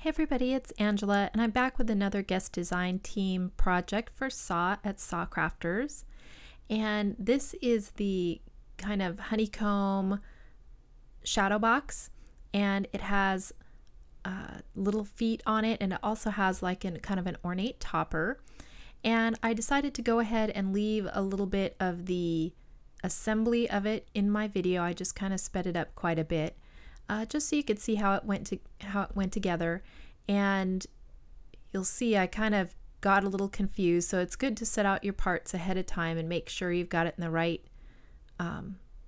Hey everybody, it's Angela, and I'm back with another guest design team project for Sa at SaCrafters. And this is the kind of honeycomb shadow box, and it has little feet on it, and it also has like kind of an ornate topper. And I decided to go ahead and leave a little bit of the assembly of it in my video. I just kind of sped it up quite a bit. Just so you could see how it went together, and you'll see I kind of got a little confused, so it's good to set out your parts ahead of time and make sure you've got it in the right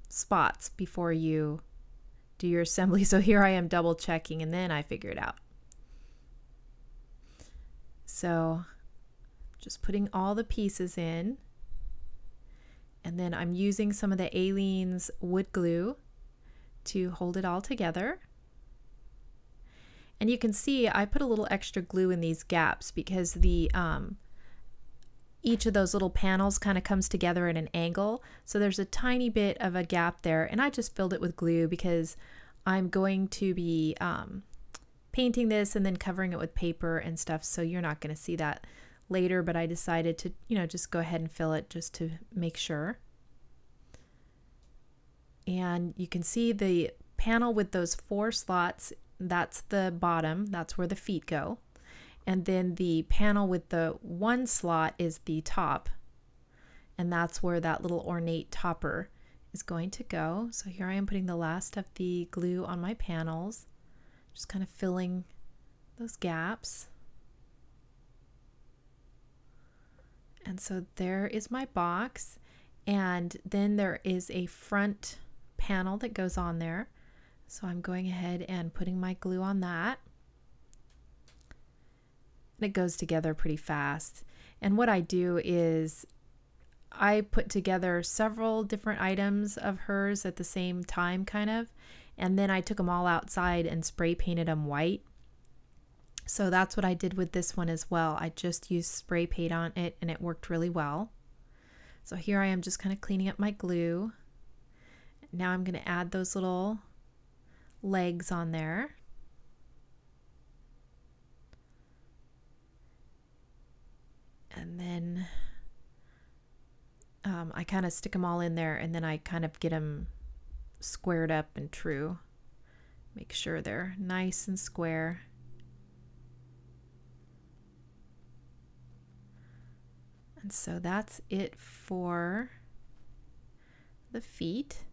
spots before you do your assembly. So here I am double checking, and then I figure it out. So just putting all the pieces in, and then I'm using some of the Aleene's wood glue to hold it all together. And you can see I put a little extra glue in these gaps because the each of those little panels kind of comes together at an angle, so there's a tiny bit of a gap there, and I just filled it with glue because I'm going to be painting this and then covering it with paper and stuff, so you're not going to see that later, but I decided to, just go ahead and fill it just to make sure. And you can see the panel with those 4 slots, that's the bottom, that's where the feet go. And then the panel with the 1 slot is the top, and that's where that little ornate topper is going to go. So here I am putting the last of the glue on my panels, just kind of filling those gaps. And so there is my box, and then there is a front panel that goes on there, so I'm going ahead and putting my glue on that, and it goes together pretty fast. And what I do is I put together several different items of hers at the same time kind of, and then I took them all outside and spray painted them white. So that's what I did with this one as well. I just used spray paint on it, and it worked really well. So here I am just kind of cleaning up my glue. Now I'm going to add those little legs on there. And then I kind of stick them all in there, and then I kind of get them squared up and true. Make sure they're nice and square. And so that's it for the feet.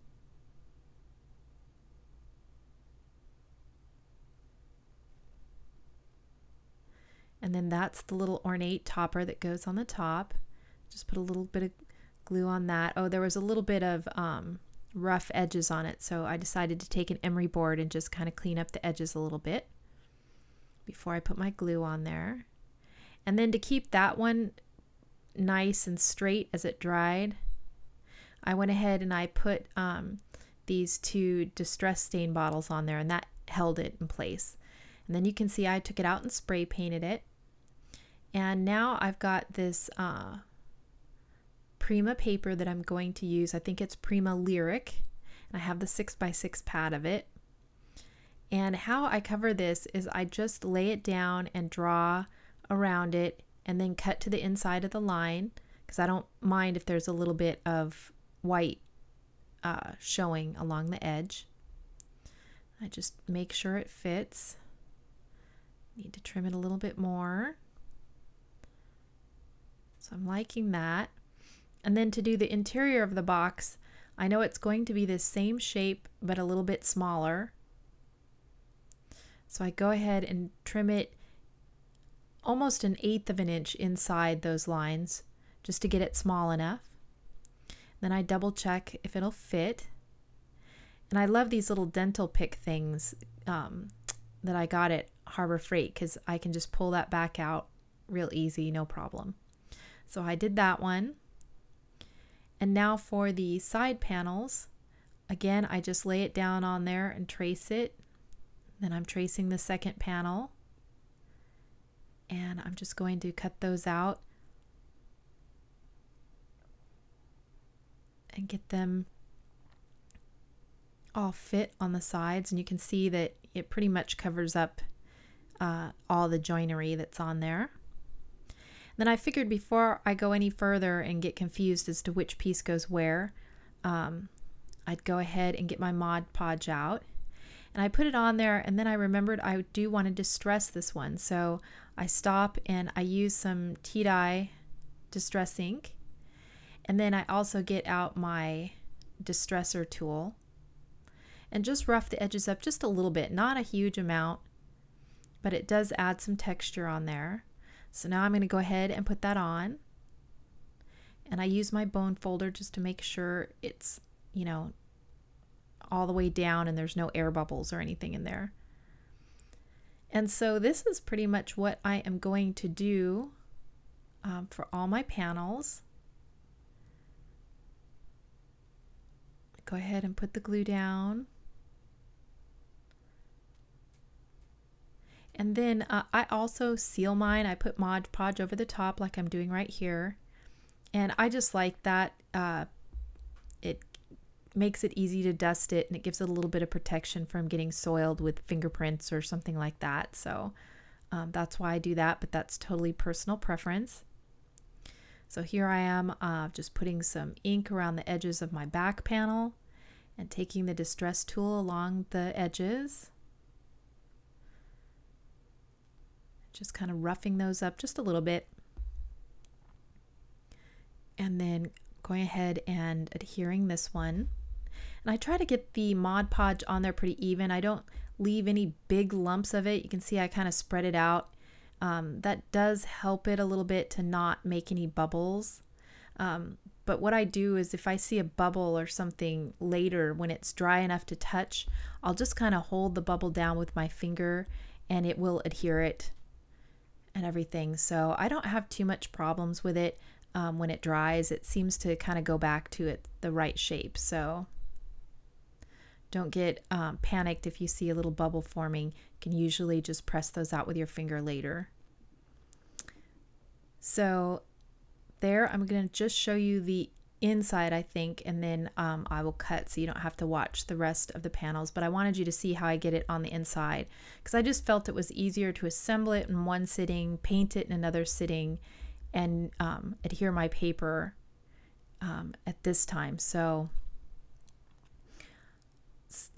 And then that's the little ornate topper that goes on the top. Just put a little bit of glue on that. Oh, there was a little bit of rough edges on it, so I decided to take an emery board and just kind of clean up the edges a little bit before I put my glue on there. And then to keep that one nice and straight as it dried, I went ahead and I put these 2 distress stain bottles on there, and that held it in place. And then you can see I took it out and spray painted it. And now I've got this Prima paper that I'm going to use. I think it's Prima Lyric, and I have the 6x6 pad of it. And how I cover this is I just lay it down and draw around it, and then cut to the inside of the line, because I don't mind if there's a little bit of white showing along the edge. I just make sure it fits. Need to trim it a little bit more. So I'm liking that. And then to do the interior of the box, I know it's going to be the same shape but a little bit smaller. So I go ahead and trim it almost 1/8 of an inch inside those lines just to get it small enough. Then I double check if it'll fit. And I love these little dental pick things that I got at Harbor Freight, because I can just pull that back out real easy, no problem. So I did that one. And now for the side panels, again, I just lay it down on there and trace it. Then I'm tracing the second panel, and I'm just going to cut those out and get them all fit on the sides. And you can see that it pretty much covers up all the joinery that's on there. Then I figured before I go any further and get confused as to which piece goes where, I'd go ahead and get my Mod Podge out. And I put it on there, and then I remembered I do want to distress this one. So I stop and I use some tea-dye distress ink. And then I also get out my distresser tool and just rough the edges up just a little bit, not a huge amount, but it does add some texture on there. So now I'm going to go ahead and put that on. And I use my bone folder just to make sure it's, you know, all the way down and there's no air bubbles or anything in there. And so this is pretty much what I am going to do for all my panels. Go ahead and put the glue down. And then I also seal mine. I put Mod Podge over the top like I'm doing right here. And I just like that. It makes it easy to dust it, and it gives it a little bit of protection from getting soiled with fingerprints or something like that. So that's why I do that, but that's totally personal preference. So here I am just putting some ink around the edges of my back panel and taking the distress tool along the edges. Just kind of roughing those up just a little bit. And then going ahead and adhering this one. And I try to get the Mod Podge on there pretty even. I don't leave any big lumps of it. You can see I kind of spread it out. That does help it a little bit to not make any bubbles. But what I do is if I see a bubble or something later when it's dry enough to touch, I'll just kind of hold the bubble down with my finger and it will adhere it and everything. So I don't have too much problems with it. When it dries, it seems to kind of go back to the right shape. So don't get panicked if you see a little bubble forming. You can usually just press those out with your finger later. So there, I'm going to just show you the inside, I think, and then I will cut so you don't have to watch the rest of the panels. But I wanted you to see how I get it on the inside, because I just felt it was easier to assemble it in one sitting, paint it in another sitting, and adhere my paper at this time. So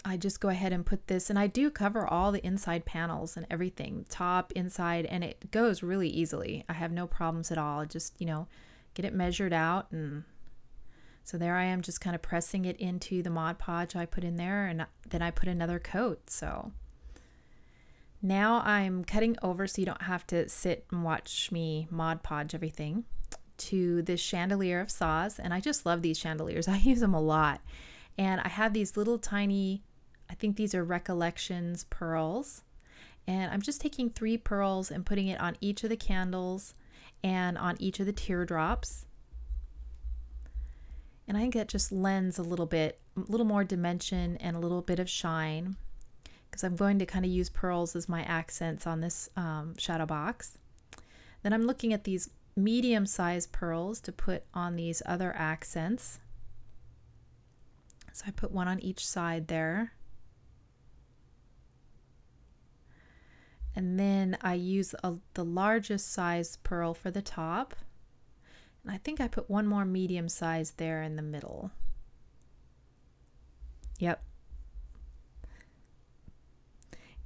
I just go ahead and put this, and I do cover all the inside panels and everything, top, inside, and it goes really easily. I have no problems at all. Just, you know, get it measured out. And so there I am, just kind of pressing it into the Mod Podge I put in there, and then I put another coat. So now I'm cutting over so you don't have to sit and watch me Mod Podge everything, to this chandelier of SaCrafters. And I just love these chandeliers. I use them a lot. And I have these little tiny, I think these are Recollections pearls. And I'm just taking 3 pearls and putting it on each of the candles and on each of the teardrops. And I think that just lends a little more dimension and a little bit of shine, because I'm going to kind of use pearls as my accents on this shadow box. Then I'm looking at these medium-sized pearls to put on these other accents. So I put one on each side there. And then I use the largest size pearl for the top. And I think I put one more medium size there in the middle. Yep.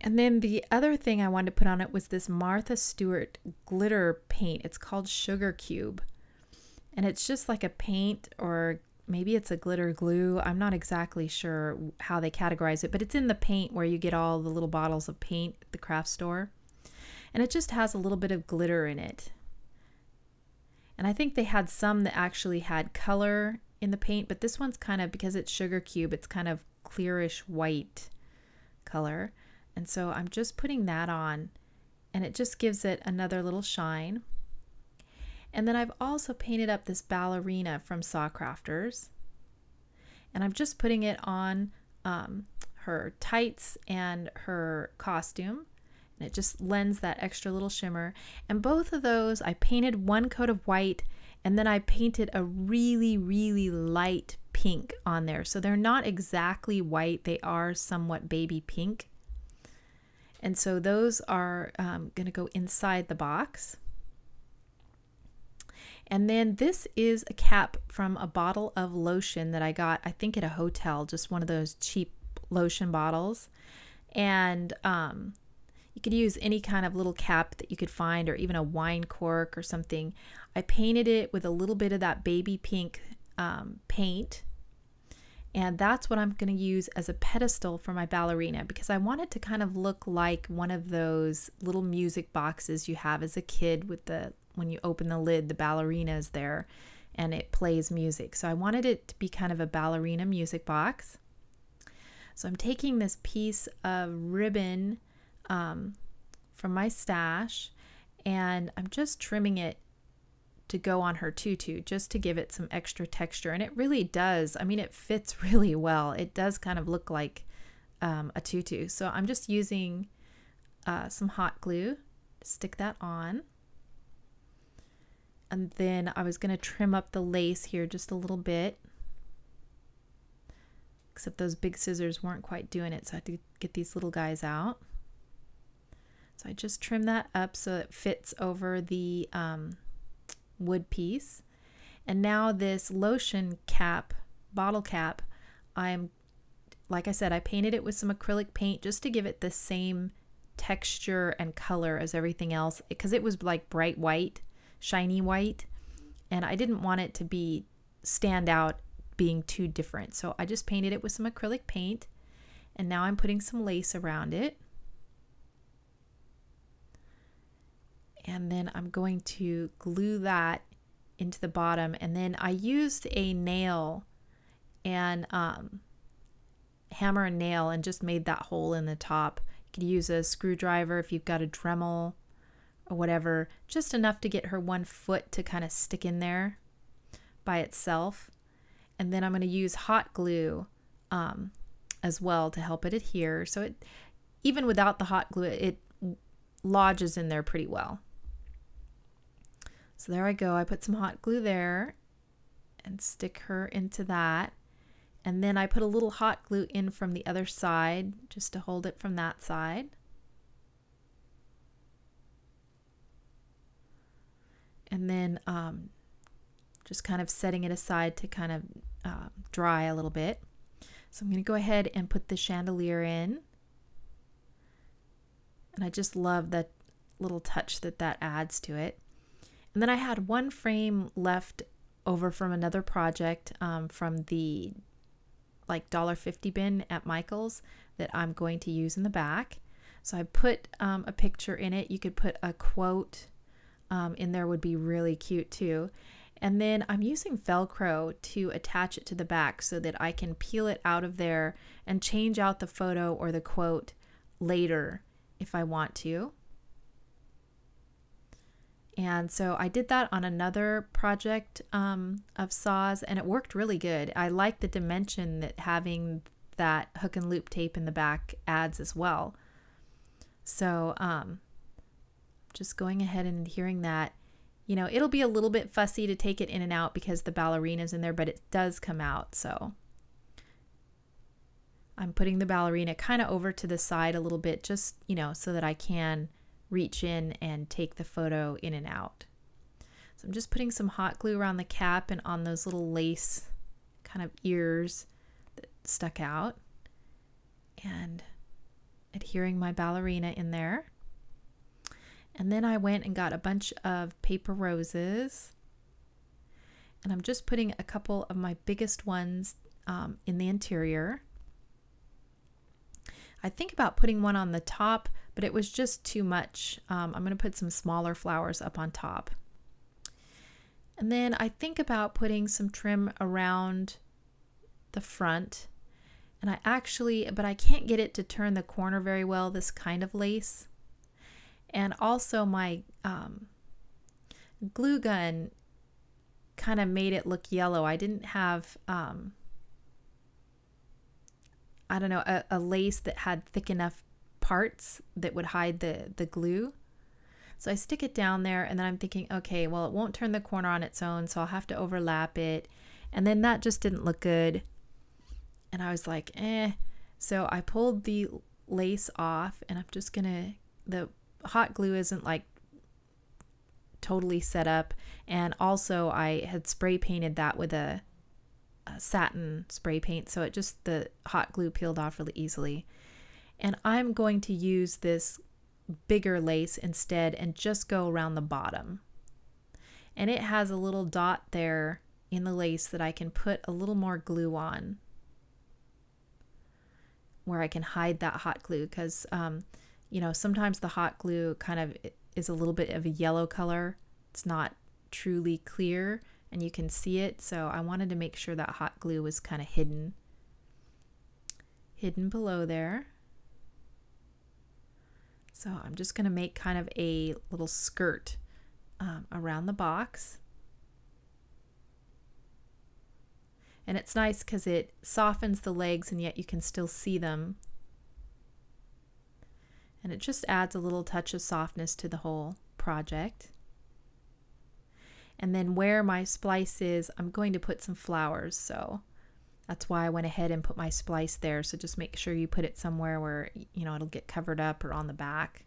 And then the other thing I wanted to put on it was this Martha Stewart glitter paint. It's called Sugar Cube. And it's just like a paint, or maybe it's a glitter glue. I'm not exactly sure how they categorize it, but it's in the paint where you get all the little bottles of paint at the craft store. And it just has a little bit of glitter in it. And I think they had some that actually had color in the paint, but this one's kind of, because it's Sugar Cube, it's kind of clearish white color. And so I'm just putting that on, and it just gives it another little shine. And then I've also painted up this ballerina from SaCrafters, and I'm just putting it on her tights and her costume, and it just lends that extra little shimmer. And both of those, I painted one coat of white, and then I painted a really, really light pink on there. So they're not exactly white, they are somewhat baby pink. And so those are going to go inside the box. And then this is a cap from a bottle of lotion that I got, I think at a hotel, just one of those cheap lotion bottles. And you could use any kind of little cap that you could find, or even a wine cork or something. I painted it with a little bit of that baby pink paint. And that's what I'm going to use as a pedestal for my ballerina, because I want it to kind of look like one of those little music boxes you have as a kid with when you open the lid, the ballerina is there and it plays music. So I wanted it to be kind of a ballerina music box. So I'm taking this piece of ribbon from my stash, and I'm just trimming it to go on her tutu, just to give it some extra texture. And it really does. I mean, it fits really well. It does kind of look like a tutu. So I'm just using some hot glue to stick that on. And then I was going to trim up the lace here just a little bit, except those big scissors weren't quite doing it, so I had to get these little guys out. So I just trim that up so it fits over the wood piece. And now this lotion cap, bottle cap, like I said, I painted it with some acrylic paint just to give it the same texture and color as everything else, because it was like bright white, shiny white, and I didn't want it to stand out being too different. So I just painted it with some acrylic paint, and now I'm putting some lace around it. And then I'm going to glue that into the bottom. And then I used a nail and hammer and nail and just made that hole in the top. You could use a screwdriver if you've got a Dremel or whatever, just enough to get her one foot to kind of stick in there by itself. And then I'm going to use hot glue as well to help it adhere. So even without the hot glue, it lodges in there pretty well. So there I go. I put some hot glue there and stick her into that. And then I put a little hot glue in from the other side just to hold it from that side. And then just kind of setting it aside to kind of dry a little bit. So I'm going to go ahead and put the chandelier in. And I just love that little touch that adds to it. And then I had one frame left over from another project from the like $1.50 bin at Michael's that I'm going to use in the back. So I put a picture in it. You could put a quote in there, would be really cute too. And then I'm using Velcro to attach it to the back so that I can peel it out of there and change out the photo or the quote later if I want to. And so I did that on another project of Saw's, and it worked really good. I like the dimension that having that hook and loop tape in the back adds as well. So just going ahead and adhering that. You know, it'll be a little bit fussy to take it in and out because the ballerina's in there, but it does come out. So I'm putting the ballerina kind of over to the side a little bit, just, you know, so that I can reach in and take the photo in and out. So I'm just putting some hot glue around the cap and on those little lace kind of ears that stuck out, and adhering my ballerina in there. And then I went and got a bunch of paper roses, and I'm just putting a couple of my biggest ones in the interior. I think about putting one on the top, but it was just too much. I'm going to put some smaller flowers up on top. And then I think about putting some trim around the front. And but I can't get it to turn the corner very well, this kind of lace. And also my glue gun kind of made it look yellow. I didn't have, I don't know, a lace that had thick enough parts that would hide the glue. So I stick it down there, and then I'm thinking, okay, well, it won't turn the corner on its own, so I'll have to overlap it. And then that just didn't look good. And I was like, eh. So I pulled the lace off, and I'm just gonna, the hot glue isn't like totally set up, and also I had spray painted that with a satin spray paint, so it just, the hot glue peeled off really easily. And I'm going to use this bigger lace instead and just go around the bottom. And it has a little dot there in the lace that I can put a little more glue on, where I can hide that hot glue, because you know, sometimes the hot glue kind of is a little bit of a yellow color. It's not truly clear and you can see it, so I wanted to make sure that hot glue was kind of hidden below there. So I'm just going to make kind of a little skirt around the box. And it's nice because it softens the legs and yet you can still see them. And it just adds a little touch of softness to the whole project. And then where my splice is, I'm going to put some flowers. So that's why I went ahead and put my splice there. So just make sure you put it somewhere where, you know, it'll get covered up or on the back.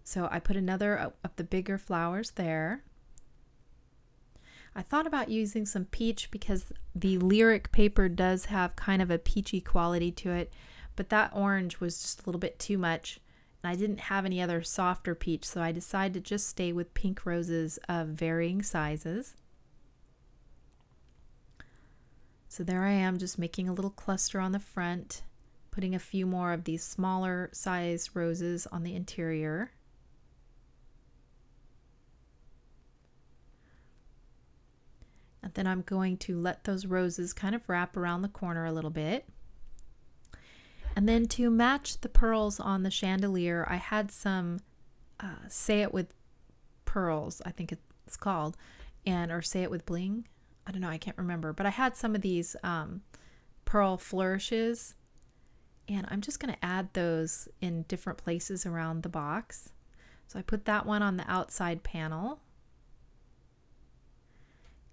So I put another of the bigger flowers there. I thought about using some peach because the lyric paper does have kind of a peachy quality to it, but that orange was just a little bit too much. And I didn't have any other softer peach, so I decided to just stay with pink roses of varying sizes. So there I am, just making a little cluster on the front, putting a few more of these smaller size roses on the interior. And then I'm going to let those roses kind of wrap around the corner a little bit. And then to match the pearls on the chandelier, I had some Say It With Pearls, I think it's called, and or Say It With Bling. I don't know, I can't remember. But I had some of these pearl flourishes, and I'm just going to add those in different places around the box. So I put that one on the outside panel.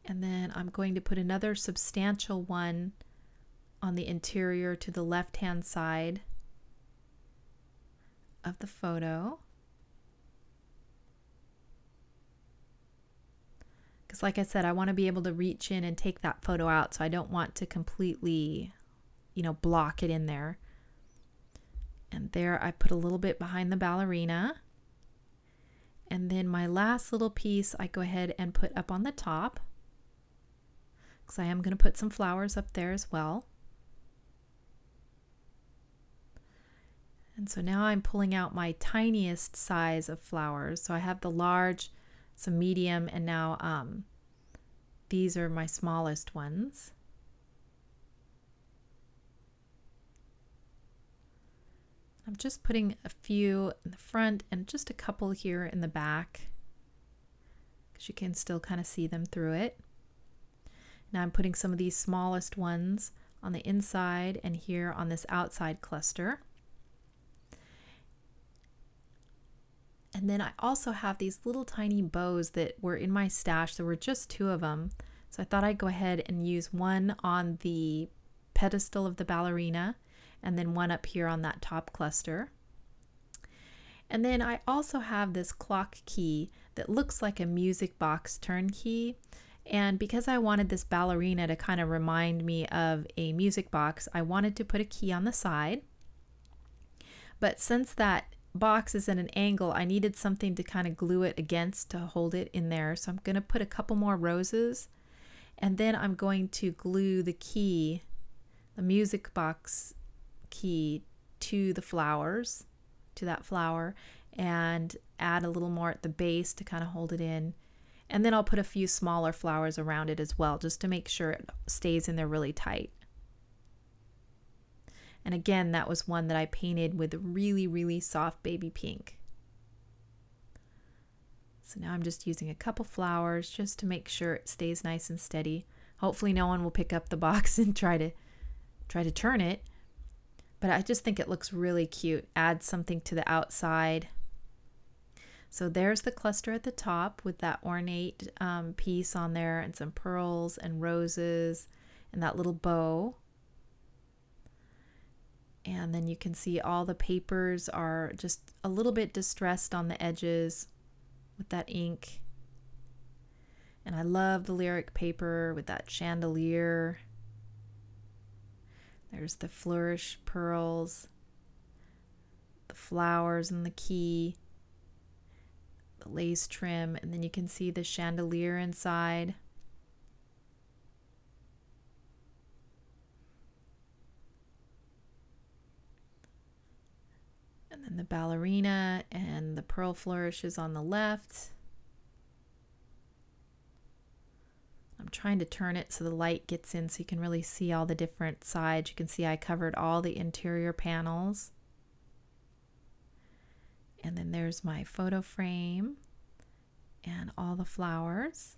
And then I'm going to put another substantial one on the interior to the left-hand side of the photo. Because like I said, I want to be able to reach in and take that photo out, so I don't want to completely, you know, block it in there. And there I put a little bit behind the ballerina. And then my last little piece I go ahead and put up on the top, because I am going to put some flowers up there as well. And so now I'm pulling out my tiniest size of flowers. So I have the large, some medium, and now these are my smallest ones. I'm just putting a few in the front and just a couple here in the back, because you can still kind of see them through it. Now I'm putting some of these smallest ones on the inside and here on this outside cluster. And then I also have these little tiny bows that were in my stash. There were just 2 of them. So I thought I'd go ahead and use one on the pedestal of the ballerina and then one up here on that top cluster. And then I also have this clock key that looks like a music box turn key. And because I wanted this ballerina to kind of remind me of a music box, I wanted to put a key on the side. But since that box is at an angle, I needed something to kind of glue it against to hold it in there. So I'm going to put a couple more roses, and then I'm going to glue the key, the music box key, to the flowers, to that flower, and add a little more at the base to kind of hold it in. And then I'll put a few smaller flowers around it as well, just to make sure it stays in there really tight. And again, that was one that I painted with really, really soft baby pink. So now I'm just using a couple flowers just to make sure it stays nice and steady. Hopefully no one will pick up the box and try to turn it. But I just think it looks really cute. Add something to the outside. So there's the cluster at the top with that ornate piece on there and some pearls and roses and that little bow. And then you can see all the papers are just a little bit distressed on the edges with that ink. And I love the lyric paper with that chandelier. There's the flourish pearls, the flowers and the key, the lace trim, and then you can see the chandelier inside. And then the ballerina and the pearl flourishes on the left. I'm trying to turn it so the light gets in so you can really see all the different sides. You can see I covered all the interior panels. And then there's my photo frame and all the flowers.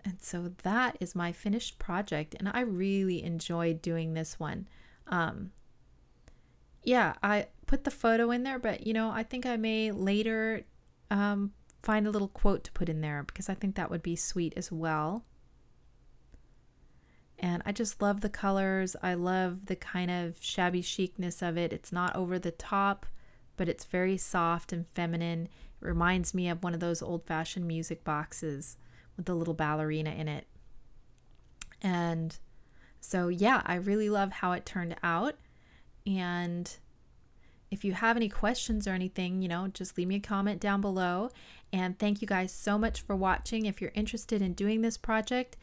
And so that is my finished project, and I really enjoyed doing this one. Yeah, I put the photo in there, but I think I may later find a little quote to put in there because I think that would be sweet as well. And I just love the colors. I love the kind of shabby chicness of it. It's not over the top, but it's very soft and feminine. It reminds me of one of those old-fashioned music boxes with the little ballerina in it. And so yeah, I really love how it turned out. And if you have any questions or anything, just leave me a comment down below. And thank you guys so much for watching. If you're interested in doing this project,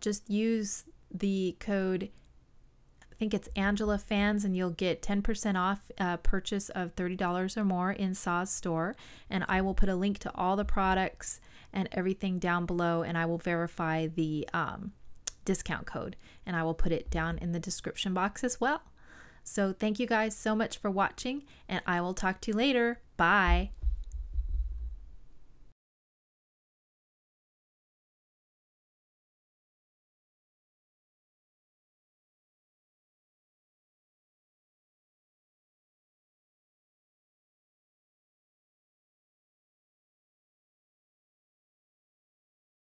just use the code, I think it's Angela Fans, and you'll get 10% off a purchase of $30 or more in SaC's store. And I will put a link to all the products and everything down below, and I will verify the discount code, and I will put it down in the description box as well. So thank you guys so much for watching, and I will talk to you later. Bye.